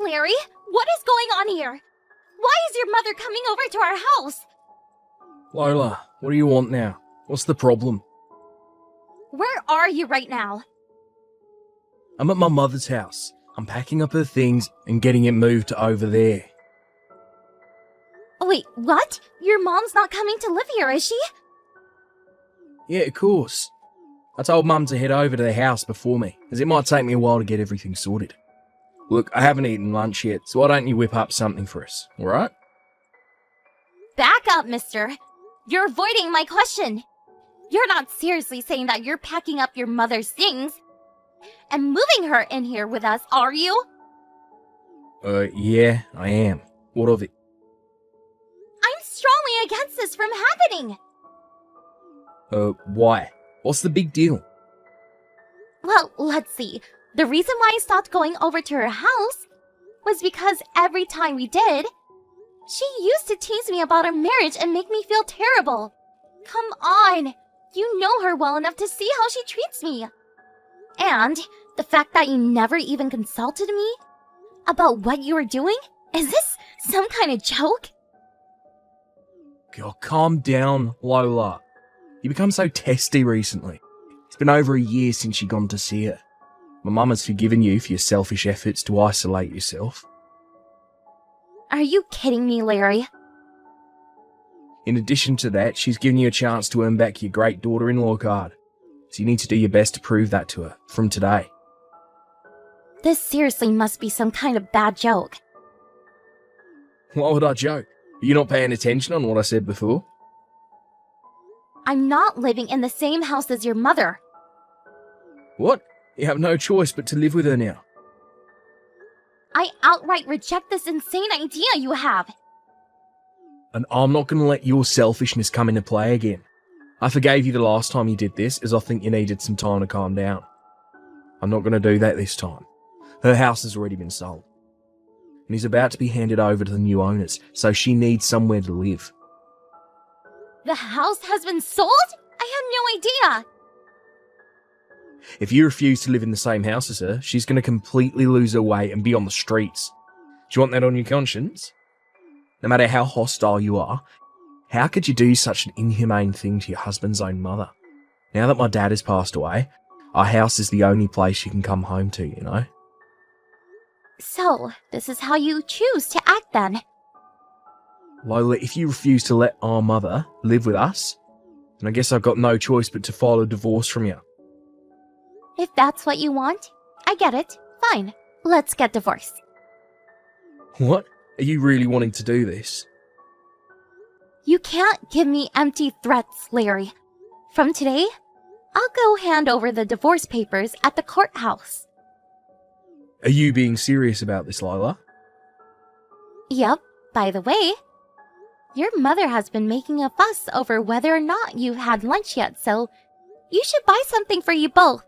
Larry, what is going on here? Why is your mother coming over to our house? Lola, what do you want now? What's the problem? Where are you right now? I'm at my mother's house. I'm packing up her things and getting it moved to over there. Wait, what? Your mom's not coming to live here, is she? Yeah, of course. I told Mum to head over to the house before me, as it might take me a while to get everything sorted. Look, I haven't eaten lunch yet, so why don't you whip up something for us, alright? Back up, mister. You're avoiding my question. You're not seriously saying that you're packing up your mother's things and moving her in here with us, are you? Yeah, I am. What of it? I'm strongly against this from happening. Why? What's the big deal? Well, let's see. The reason why I stopped going over to her house was because every time we did, she used to tease me about our marriage and make me feel terrible. Come on! You know her well enough to see how she treats me. And the fact that you never even consulted me about what you were doing? Is this some kind of joke? God, calm down, Lola. You become so testy recently. It's been over a year since you gone to see her. My mum has forgiven you for your selfish efforts to isolate yourself. Are you kidding me, Larry? In addition to that, she's given you a chance to earn back your great daughter-in-law card. So you need to do your best to prove that to her, from today. This seriously must be some kind of bad joke. Why would I joke? Are you not paying attention on what I said before? I'm not living in the same house as your mother. What? You have no choice but to live with her now. I outright reject this insane idea you have. And I'm not going to let your selfishness come into play again. I forgave you the last time you did this, as I think you needed some time to calm down. I'm not going to do that this time. Her house has already been sold. And he's about to be handed over to the new owners, so she needs somewhere to live. The house has been sold? I had no idea. If you refuse to live in the same house as her, she's going to completely lose her way and be on the streets. Do you want that on your conscience? No matter how hostile you are, how could you do such an inhumane thing to your husband's own mother? Now that my dad has passed away, our house is the only place you can come home to, you know? So, this is how you choose to act then? Lola, if you refuse to let our mother live with us, then I guess I've got no choice but to file a divorce from you. If that's what you want, I get it. Fine. Let's get divorced. What? Are you really wanting to do this? You can't give me empty threats, Larry. From today, I'll go hand over the divorce papers at the courthouse. Are you being serious about this, Lola? Yep. By the way, your mother has been making a fuss over whether or not you've had lunch yet, so you should buy something for you both.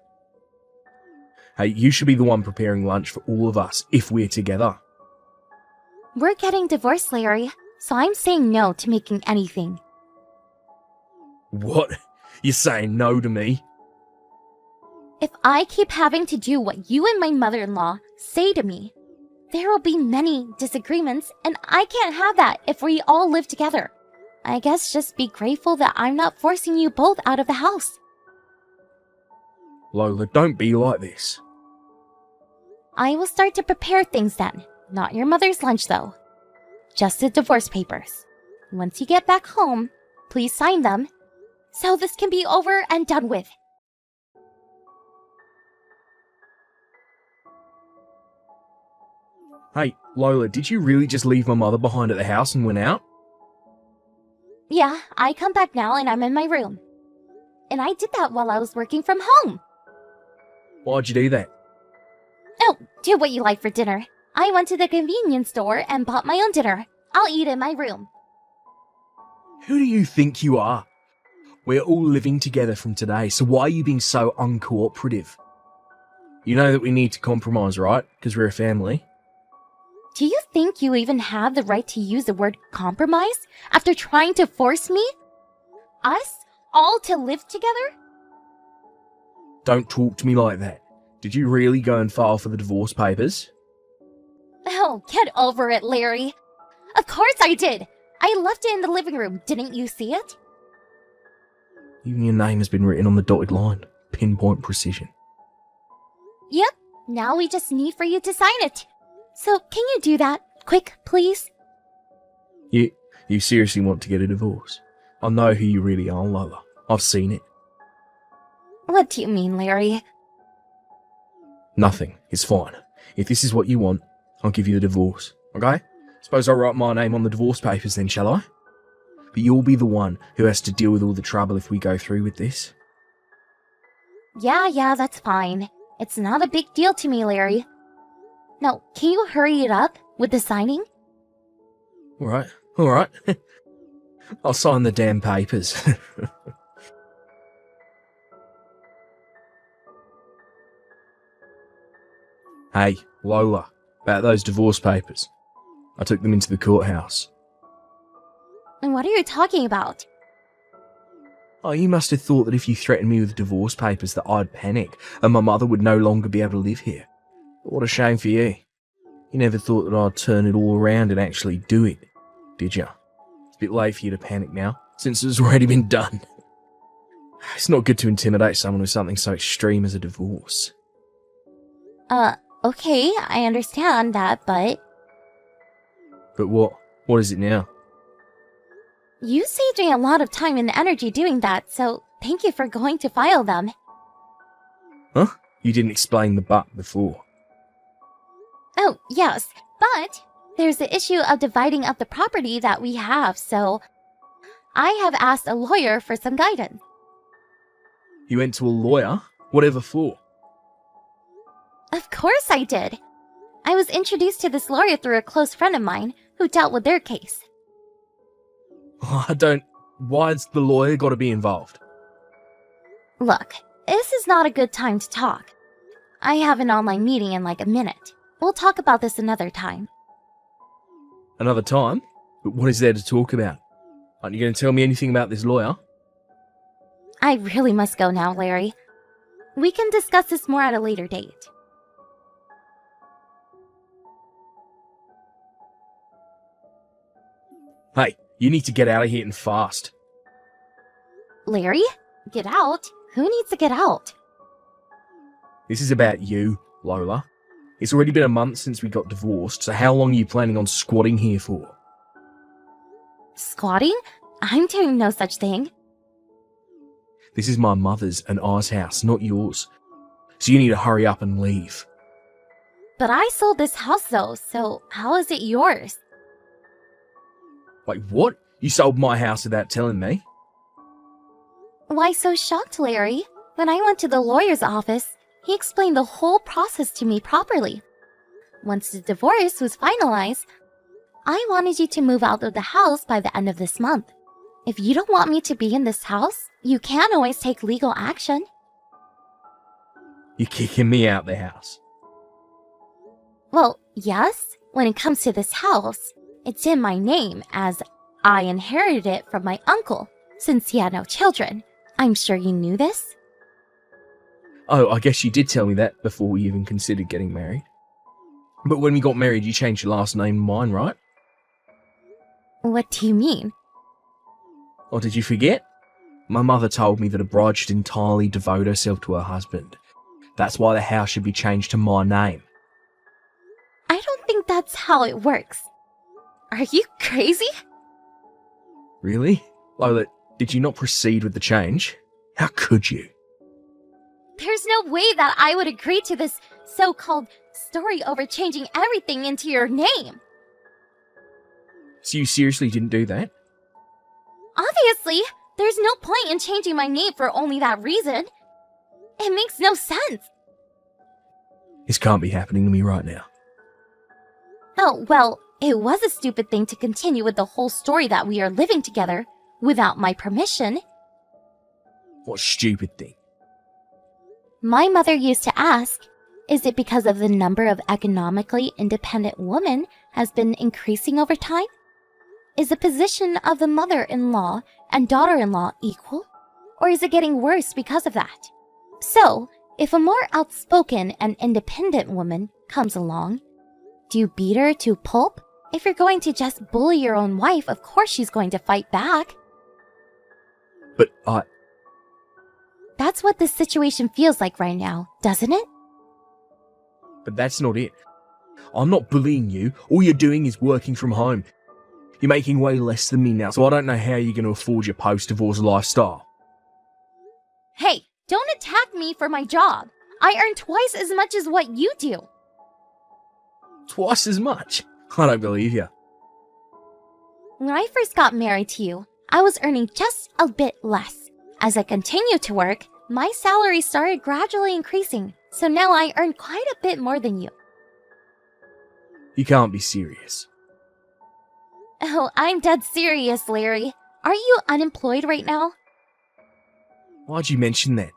Hey, you should be the one preparing lunch for all of us if we're together. We're getting divorced, Larry, so I'm saying no to making anything. What? You're saying no to me? If I keep having to do what you and my mother-in-law say to me, there will be many disagreements, and I can't have that if we all live together. I guess just be grateful that I'm not forcing you both out of the house. Lola, don't be like this. I will start to prepare things then. Not your mother's lunch, though. Just the divorce papers. Once you get back home, please sign them, so this can be over and done with. Hey, Lola, did you really just leave my mother behind at the house and went out? Yeah, I come back now and I'm in my room. And I did that while I was working from home. Why'd you do that? Oh, do what you like for dinner. I went to the convenience store and bought my own dinner. I'll eat in my room. Who do you think you are? We're all living together from today, so why are you being so uncooperative? You know that we need to compromise, right? Because we're a family. Do you think you even have the right to use the word compromise after trying to force me? Us all to live together? Don't talk to me like that. Did you really go and file for the divorce papers? Oh, get over it, Larry. Of course I did. I left it in the living room. Didn't you see it? Even your name has been written on the dotted line. Pinpoint precision. Yep. Now we just need for you to sign it. So, can you do that? Quick, please? You seriously want to get a divorce? I know who you really are, Lola. I've seen it. What do you mean, Larry? Nothing. It's fine. If this is what you want, I'll give you the divorce. Okay? Suppose I'll write my name on the divorce papers then, shall I? But you'll be the one who has to deal with all the trouble if we go through with this. Yeah, that's fine. It's not a big deal to me, Larry. Now, can you hurry it up with the signing? Alright. I'll sign the damn papers. Hey, Lola, about those divorce papers. I took them into the courthouse. And what are you talking about? Oh, you must have thought that if you threatened me with divorce papers that I'd panic and my mother would no longer be able to live here. But what a shame for you. You never thought that I'd turn it all around and actually do it, did you? It's a bit late for you to panic now, since it's already been done. It's not good to intimidate someone with something so extreme as a divorce. Okay, I understand that, but... But what? What is it now? You saved me a lot of time and energy doing that, so thank you for going to file them. Huh? You didn't explain the but before. Oh, yes, but there's the issue of dividing up the property that we have, so I have asked a lawyer for some guidance. You went to a lawyer? Whatever for? Of course I did. I was introduced to this lawyer through a close friend of mine who dealt with their case. Why's the lawyer got to be involved? Look, this is not a good time to talk. I have an online meeting in like a minute. We'll talk about this another time. Another time? But what is there to talk about? Aren't you going to tell me anything about this lawyer? I really must go now, Larry. We can discuss this more at a later date. Hey, you need to get out of here and fast. Larry? Get out? Who needs to get out? This is about you, Lola. It's already been a month since we got divorced, so how long are you planning on squatting here for? Squatting? I'm doing no such thing. This is my mother's and I's house, not yours. So you need to hurry up and leave. But I sold this house though, so how is it yours? Wait, what? You sold my house without telling me? Why so shocked, Larry? When I went to the lawyer's office, he explained the whole process to me properly. Once the divorce was finalized, I wanted you to move out of the house by the end of this month. If you don't want me to be in this house, you can always take legal action. You're kicking me out the house. Well, yes, when it comes to this house, it's in my name as I inherited it from my uncle since he had no children. I'm sure you knew this. Oh, I guess you did tell me that before we even considered getting married. But when we got married, you changed your last name to mine, right? What do you mean? Or did you forget? My mother told me that a bride should entirely devote herself to her husband. That's why the house should be changed to my name. I don't think that's how it works. Are you crazy? Really? Lola, did you not proceed with the change? How could you? There's no way that I would agree to this so-called story over changing everything into your name. So you seriously didn't do that? Obviously, there's no point in changing my name for only that reason. It makes no sense. This can't be happening to me right now. Oh, well, it was a stupid thing to continue with the whole story that we are living together without my permission. What stupid thing? My mother used to ask, is it because of the number of economically independent women has been increasing over time? Is the position of the mother-in-law and daughter-in-law equal? Or is it getting worse because of that? So, if a more outspoken and independent woman comes along, Do you beat her to pulp? If you're going to just bully your own wife, of course she's going to fight back. But That's what this situation feels like right now, doesn't it? But that's not it. I'm not bullying you. All you're doing is working from home. You're making way less than me now, so I don't know how you're going to afford your post-divorce lifestyle. Hey, don't attack me for my job. I earn twice as much as what you do. Twice as much? I don't believe you. When I first got married to you, I was earning just a bit less. As I continued to work, my salary started gradually increasing, so now I earn quite a bit more than you. You can't be serious. Oh, I'm dead serious, Larry. Aren't you unemployed right now? Why'd you mention that?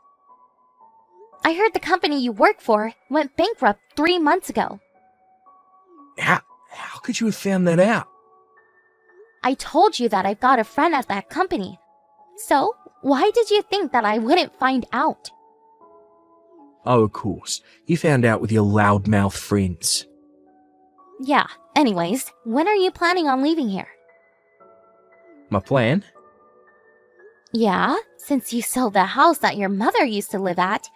I heard the company you work for went bankrupt 3 months ago. How could you have found that out? I told you that I've got a friend at that company. So, why did you think that I wouldn't find out? Oh, of course. You found out with your loudmouth friends. Yeah, anyways, when are you planning on leaving here? My plan? Yeah, since you sold the house that your mother used to live at,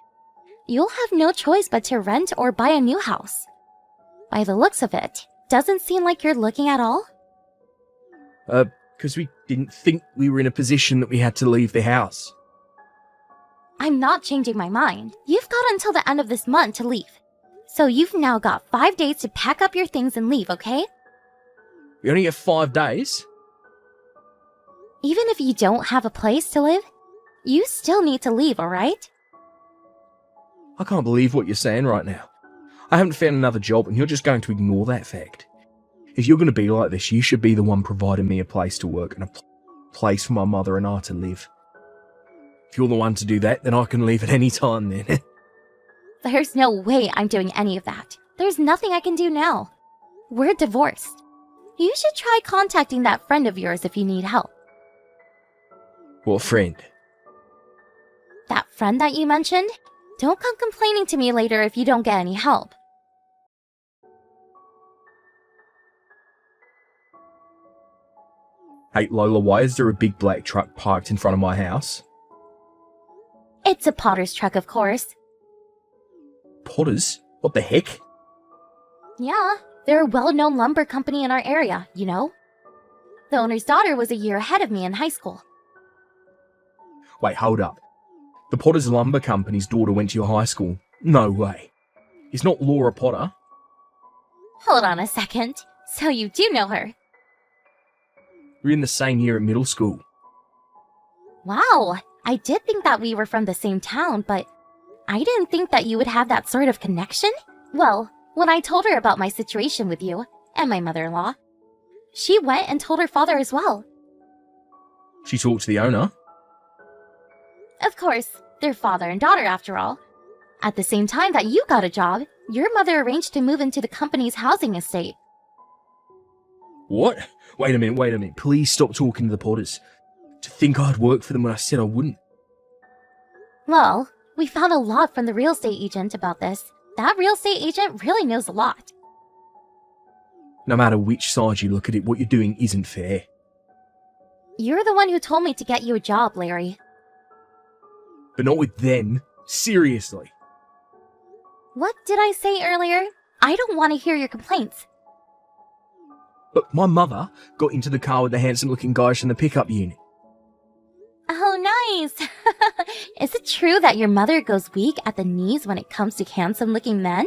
you'll have no choice but to rent or buy a new house. By the looks of it, doesn't seem like you're looking at all. Because we didn't think we were in a position that we had to leave the house. I'm not changing my mind. You've got until the end of this month to leave. So you've now got 5 days to pack up your things and leave, okay? We only have 5 days? Even if you don't have a place to live, you still need to leave, alright? I can't believe what you're saying right now. I haven't found another job and you're just going to ignore that fact. If you're going to be like this, you should be the one providing me a place to work and a place for my mother and I to live. If you're the one to do that, then I can leave at any time then. There's no way I'm doing any of that. There's nothing I can do now. We're divorced. You should try contacting that friend of yours if you need help. What friend? That friend that you mentioned? Don't come complaining to me later if you don't get any help. Hey Lola, why is there a big black truck parked in front of my house? It's a Potter's truck, of course. Potters? What the heck? Yeah, they're a well-known lumber company in our area, you know? The owner's daughter was a year ahead of me in high school. Wait, hold up. The Potters Lumber Company's daughter went to your high school? No way. It's not Laura Potter. Hold on a second. So you do know her? We're in the same year at middle school. Wow, I did think that we were from the same town, but I didn't think that you would have that sort of connection. Well, when I told her about my situation with you and my mother-in-law, she went and told her father as well. She talked to the owner? Of course, they're father and daughter after all. At the same time that you got a job, your mother arranged to move into the company's housing estate. What? Wait a minute. Please stop talking to the Potters. To think I'd work for them when I said I wouldn't. Well, we found a lot from the real estate agent about this. That real estate agent really knows a lot. No matter which side you look at it, what you're doing isn't fair. You're the one who told me to get you a job, Larry. But not with them. Seriously. What did I say earlier? I don't want to hear your complaints. But my mother got into the car with the handsome-looking guys from the pickup unit. Oh, nice! Is it true that your mother goes weak at the knees when it comes to handsome-looking men?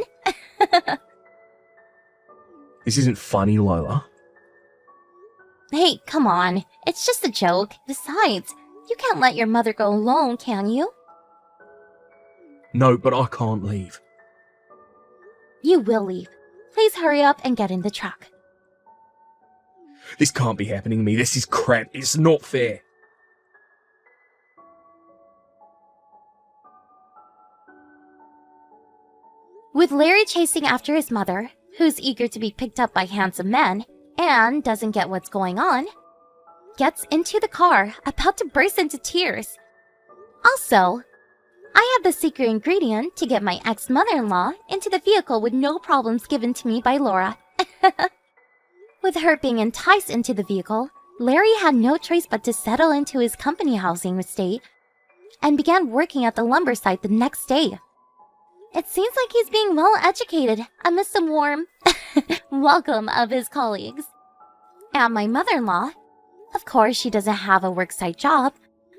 This isn't funny, Lola. Hey, come on. It's just a joke. Besides, you can't let your mother go alone, can you? No, but I can't leave. You will leave. Please hurry up and get in the truck. This can't be happening to me. This is crap. It's not fair. With Larry chasing after his mother, who's eager to be picked up by handsome men, and doesn't get what's going on, gets into the car, about to burst into tears. Also, I have the secret ingredient to get my ex-mother-in-law into the vehicle with no problems given to me by Laura. With her being enticed into the vehicle, Larry had no choice but to settle into his company housing estate and began working at the lumber site the next day. It seems like he's being well educated amidst the warm welcome of his colleagues. And my mother-in-law, of course, she doesn't have a worksite job,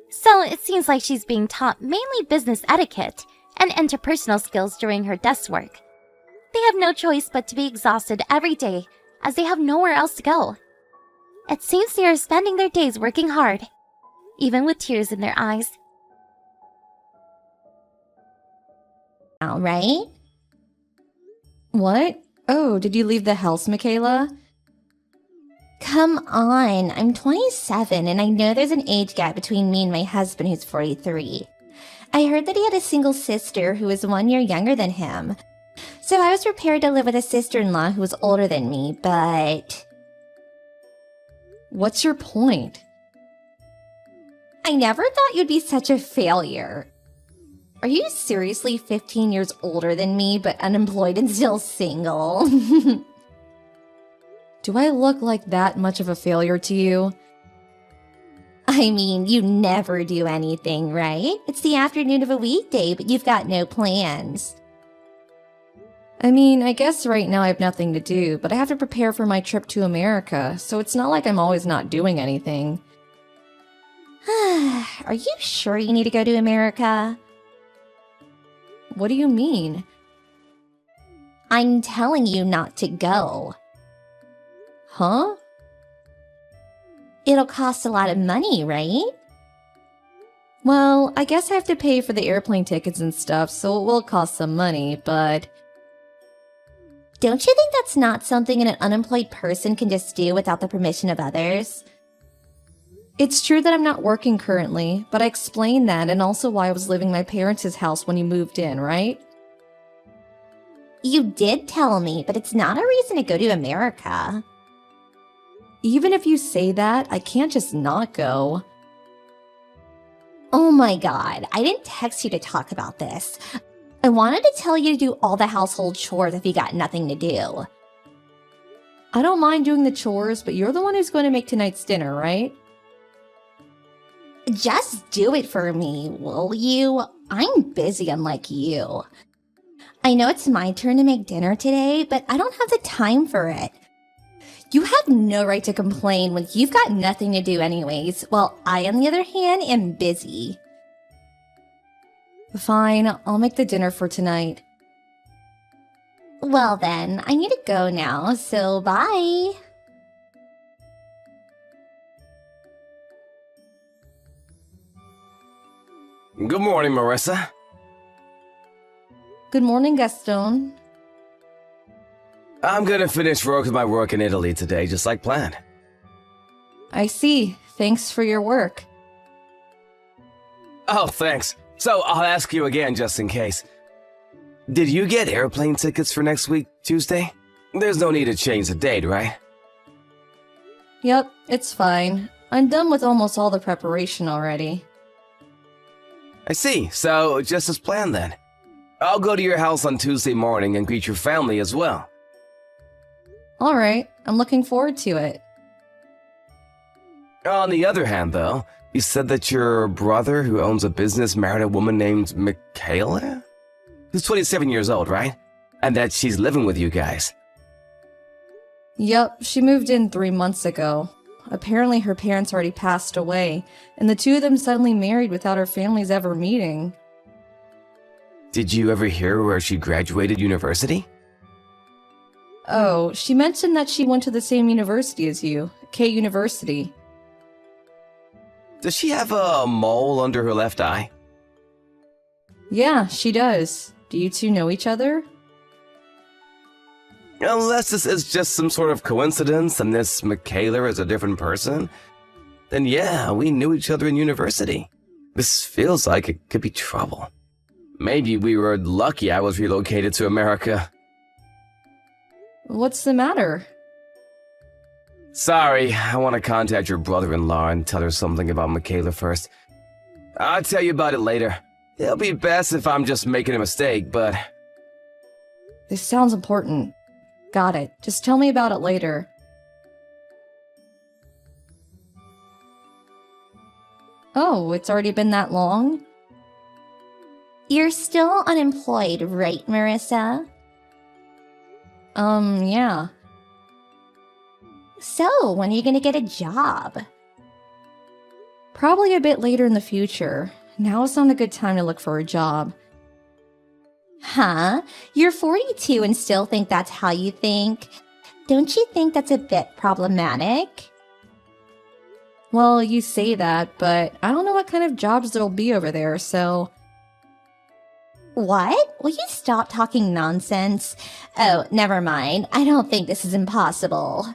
so it seems like she's being taught mainly business etiquette and interpersonal skills during her desk work. They have no choice but to be exhausted every day as they have nowhere else to go. It seems they are spending their days working hard, even with tears in their eyes. All right. What? Oh, did you leave the house, Michaela? Come on, I'm 27 and I know there's an age gap between me and my husband who's 43. I heard that he had a single sister who was 1 year younger than him. So I was prepared to live with a sister-in-law who was older than me, but... What's your point? I never thought you'd be such a failure. Are you seriously 15 years older than me, but unemployed and still single? Do I look like that much of a failure to you? I mean, you never do anything, right? It's the afternoon of a weekday, but you've got no plans. I mean, I guess right now I have nothing to do, but I have to prepare for my trip to America, so it's not like I'm always not doing anything. Are you sure you need to go to America? What do you mean? I'm telling you not to go. Huh? It'll cost a lot of money, right? Well, I guess I have to pay for the airplane tickets and stuff, so it will cost some money, but... Don't you think that's not something an unemployed person can just do without the permission of others? It's true that I'm not working currently, but I explained that and also why I was living in my parents' house when you moved in, right? You did tell me, but it's not a reason to go to America. Even if you say that, I can't just not go. Oh my god, I didn't text you to talk about this. I wanted to tell you to do all the household chores if you got nothing to do. I don't mind doing the chores, but you're the one who's going to make tonight's dinner, right? Just do it for me, will you? I'm busy unlike you. I know it's my turn to make dinner today, but I don't have the time for it. You have no right to complain when you've got nothing to do anyways, while I, on the other hand, am busy. Fine, I'll make the dinner for tonight. Well then, I need to go now, so bye. Good morning, Marissa. Good morning, Gaston. I'm gonna finish work with my work in Italy today, just like planned. I see. Thanks for your work. Oh, thanks. So, I'll ask you again just in case. Did you get airplane tickets for next week, Tuesday? There's no need to change the date, right? Yep, it's fine. I'm done with almost all the preparation already. I see. So, just as planned then. I'll go to your house on Tuesday morning and greet your family as well. Alright, I'm looking forward to it. On the other hand, though, you said that your brother who owns a business married a woman named Michaela? Who's 27 years old, right? And that she's living with you guys. Yep, she moved in 3 months ago. Apparently her parents already passed away, and the two of them suddenly married without her families ever meeting. Did you ever hear where she graduated university? Oh, she mentioned that she went to the same university as you, K University. Does she have a mole under her left eye? Yeah, she does. Do you two know each other? Unless this is just some sort of coincidence and this Michaela is a different person, then yeah, we knew each other in university. This feels like it could be trouble. Maybe we were lucky I was relocated to America. What's the matter? Sorry, I want to contact your brother-in-law and tell her something about Michaela first. I'll tell you about it later. It'll be best if I'm just making a mistake, but... This sounds important. Got it. Just tell me about it later. Oh, it's already been that long? You're still unemployed, right, Marissa? Yeah. So, when are you gonna get a job? Probably a bit later in the future. Now is not a good time to look for a job. Huh? You're 42 and still think that's how you think? Don't you think that's a bit problematic? Well, you say that, but I don't know what kind of jobs there'll be over there, so... What? Will you stop talking nonsense? Oh, never mind. I don't think this is impossible.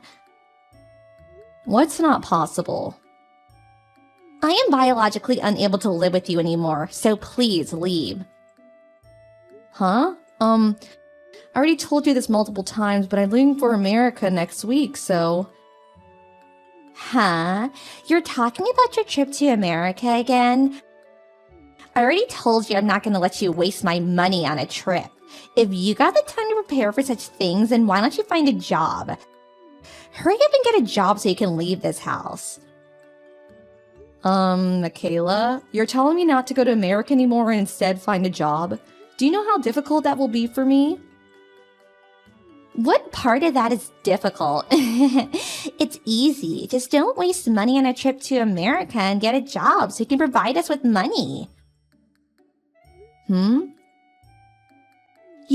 What's not possible? I am biologically unable to live with you anymore, so please leave. Huh? I already told you this multiple times, but I'm leaving for America next week, so... Huh? You're talking about your trip to America again? I already told you I'm not going to let you waste my money on a trip. If you got the time to prepare for such things, then why don't you find a job? Hurry up and get a job so you can leave this house. Michaela, you're telling me not to go to America anymore and instead find a job? Do you know how difficult that will be for me? What part of that is difficult? It's easy. Just don't waste money on a trip to America and get a job so you can provide us with money. You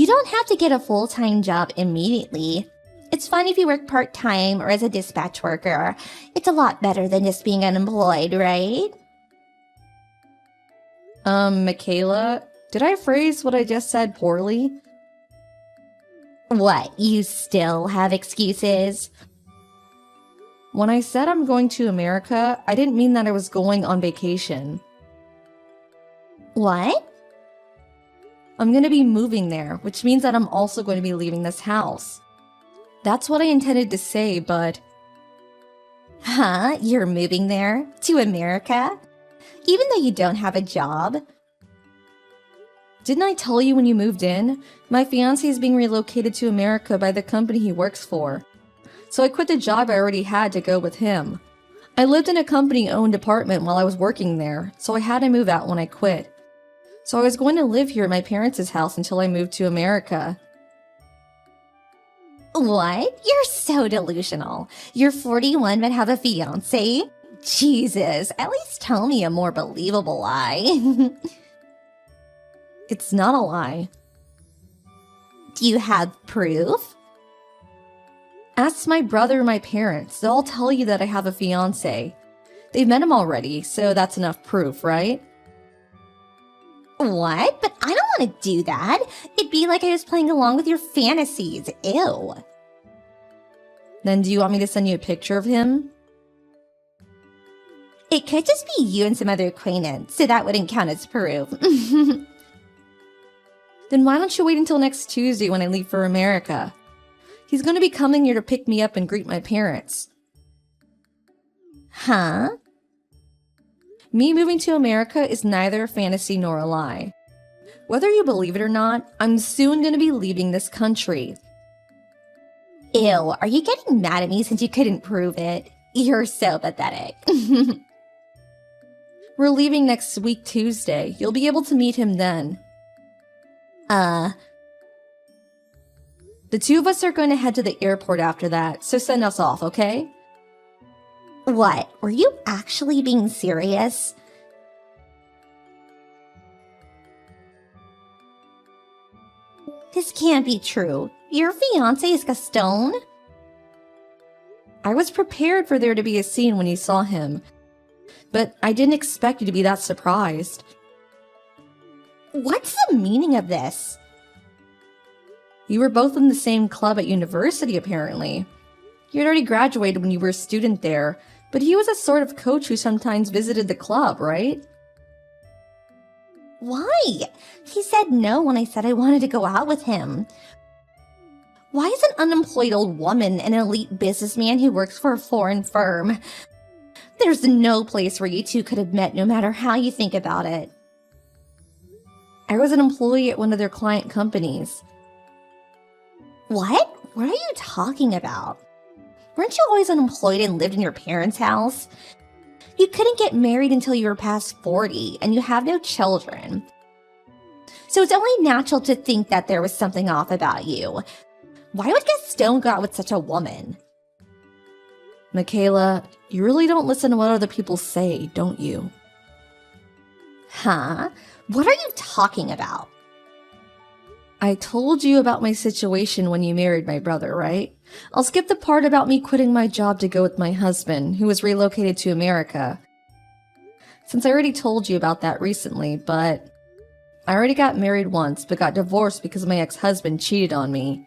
don't have to get a full-time job immediately. It's fine if you work part-time or as a dispatch worker. It's a lot better than just being unemployed, right? Michaela, did I phrase what I just said poorly? What, you still have excuses? When I said I'm going to America, I didn't mean that I was going on vacation. What? I'm going to be moving there, which means that I'm also going to be leaving this house. That's what I intended to say, but... Huh? You're moving there? To America? Even though you don't have a job? Didn't I tell you when you moved in? My fiancé is being relocated to America by the company he works for. So I quit the job I already had to go with him. I lived in a company-owned apartment while I was working there, so I had to move out when I quit. So I was going to live here at my parents' house until I moved to America. What? You're so delusional. You're 41 but have a fiancé? Jesus, at least tell me a more believable lie. It's not a lie. Do you have proof? Ask my brother or my parents. They'll all tell you that I have a fiancé. They've met him already, so that's enough proof, right? What? But I don't want to do that. It'd be like I was playing along with your fantasies. Ew. Then do you want me to send you a picture of him? It could just be you and some other acquaintance, so that wouldn't count as proof. Then why don't you wait until next Tuesday when I leave for America? He's going to be coming here to pick me up and greet my parents. Huh? Me moving to America is neither a fantasy nor a lie. Whether you believe it or not, I'm soon going to be leaving this country. Ew, are you getting mad at me since you couldn't prove it? You're so pathetic. We're leaving next week Tuesday. You'll be able to meet him then. The two of us are going to head to the airport after that, so send us off, okay? What? Were you actually being serious? This can't be true. Your fiancé is Gaston? I was prepared for there to be a scene when you saw him, but I didn't expect you to be that surprised. What's the meaning of this? You were both in the same club at university, apparently. You had already graduated when you were a student there, but he was a sort of coach who sometimes visited the club, right? Why? He said no when I said I wanted to go out with him. Why is an unemployed old woman an elite businessman who works for a foreign firm? There's no place where you two could have met no matter how you think about it. I was an employee at one of their client companies. What? What are you talking about? Weren't you always unemployed and lived in your parents' house? You couldn't get married until you were past 40, and you have no children. So it's only natural to think that there was something off about you. Why would Gaston go out with such a woman? Michaela, you really don't listen to what other people say, don't you? Huh? What are you talking about? I told you about my situation when you married my brother, right? I'll skip the part about me quitting my job to go with my husband, who was relocated to America. Since I already told you about that recently, but I already got married once, but got divorced because my ex-husband cheated on me.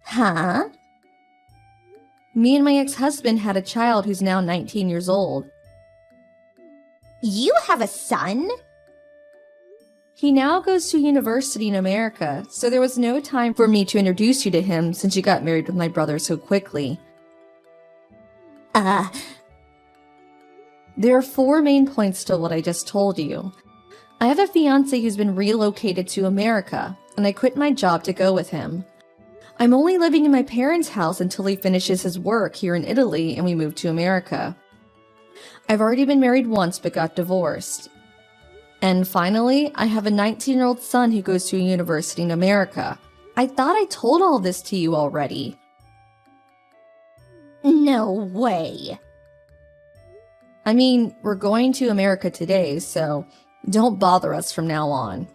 Huh? Me and my ex-husband had a child who's now 19 years old. You have a son? He now goes to university in America, so there was no time for me to introduce you to him since you got married with my brother so quickly. There are 4 main points to what I just told you. I have a fiancé who's been relocated to America, and I quit my job to go with him. I'm only living in my parents' house until he finishes his work here in Italy and we move to America. I've already been married once but got divorced. And finally, I have a 19-year-old son who goes to a university in America. I thought I told all this to you already. No way. I mean, we're going to America today, so don't bother us from now on.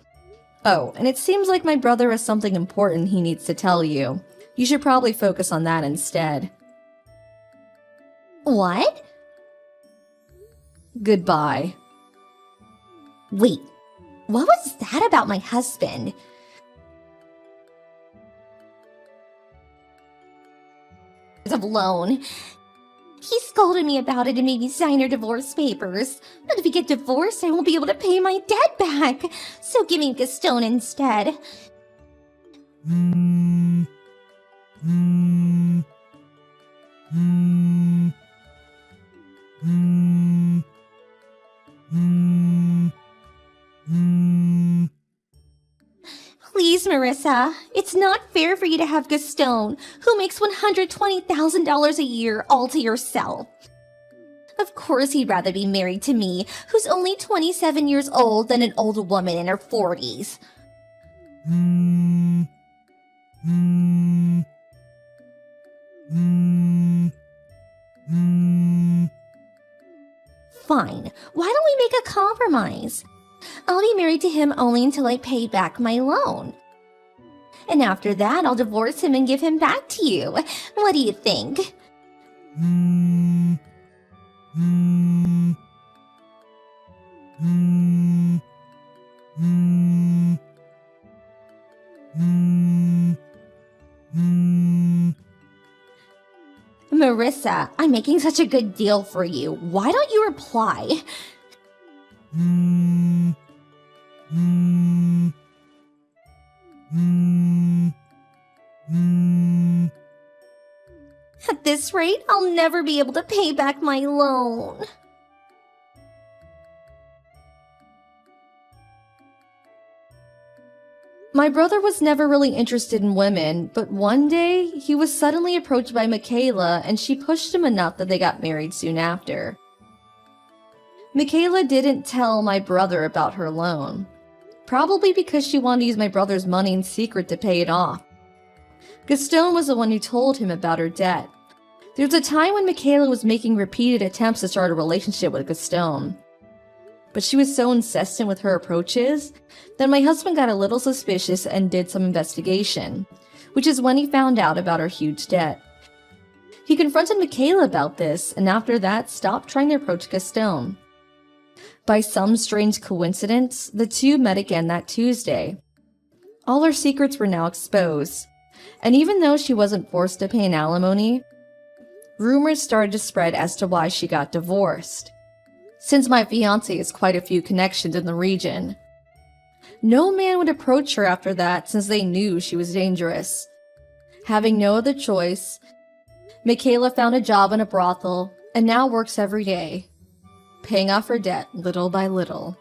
Oh, and it seems like my brother has something important he needs to tell you. You should probably focus on that instead. What? Goodbye. Wait, what was that about my husband? Of loan. He scolded me about it and made me sign our divorce papers. But if we get divorced, I won't be able to pay my debt back. So give me Gaston instead. Please, Marissa. It's not fair for you to have Gaston, who makes $120,000 a year, all to yourself. Of course he'd rather be married to me, who's only 27 years old, than an old woman in her 40s. Fine. Why don't we make a compromise? I'll be married to him only until I pay back my loan. And after that, I'll divorce him and give him back to you. What do you think? Marissa, I'm making such a good deal for you. Why don't you reply? At this rate, I'll never be able to pay back my loan. My brother was never really interested in women, but one day, he was suddenly approached by Michaela and she pushed him enough that they got married soon after. Michaela didn't tell my brother about her loan, probably because she wanted to use my brother's money in secret to pay it off. Gaston was the one who told him about her debt. There was a time when Michaela was making repeated attempts to start a relationship with Gaston. But she was so insistent with her approaches that my husband got a little suspicious and did some investigation, which is when he found out about her huge debt. He confronted Michaela about this, and after that stopped trying to approach Gaston. By some strange coincidence, the two met again that Tuesday. All her secrets were now exposed, and even though she wasn't forced to pay an alimony, rumors started to spread as to why she got divorced. Since my fiancé has quite a few connections in the region, no man would approach her after that since they knew she was dangerous. Having no other choice, Michaela found a job in a brothel and now works every day, paying off her debt little by little.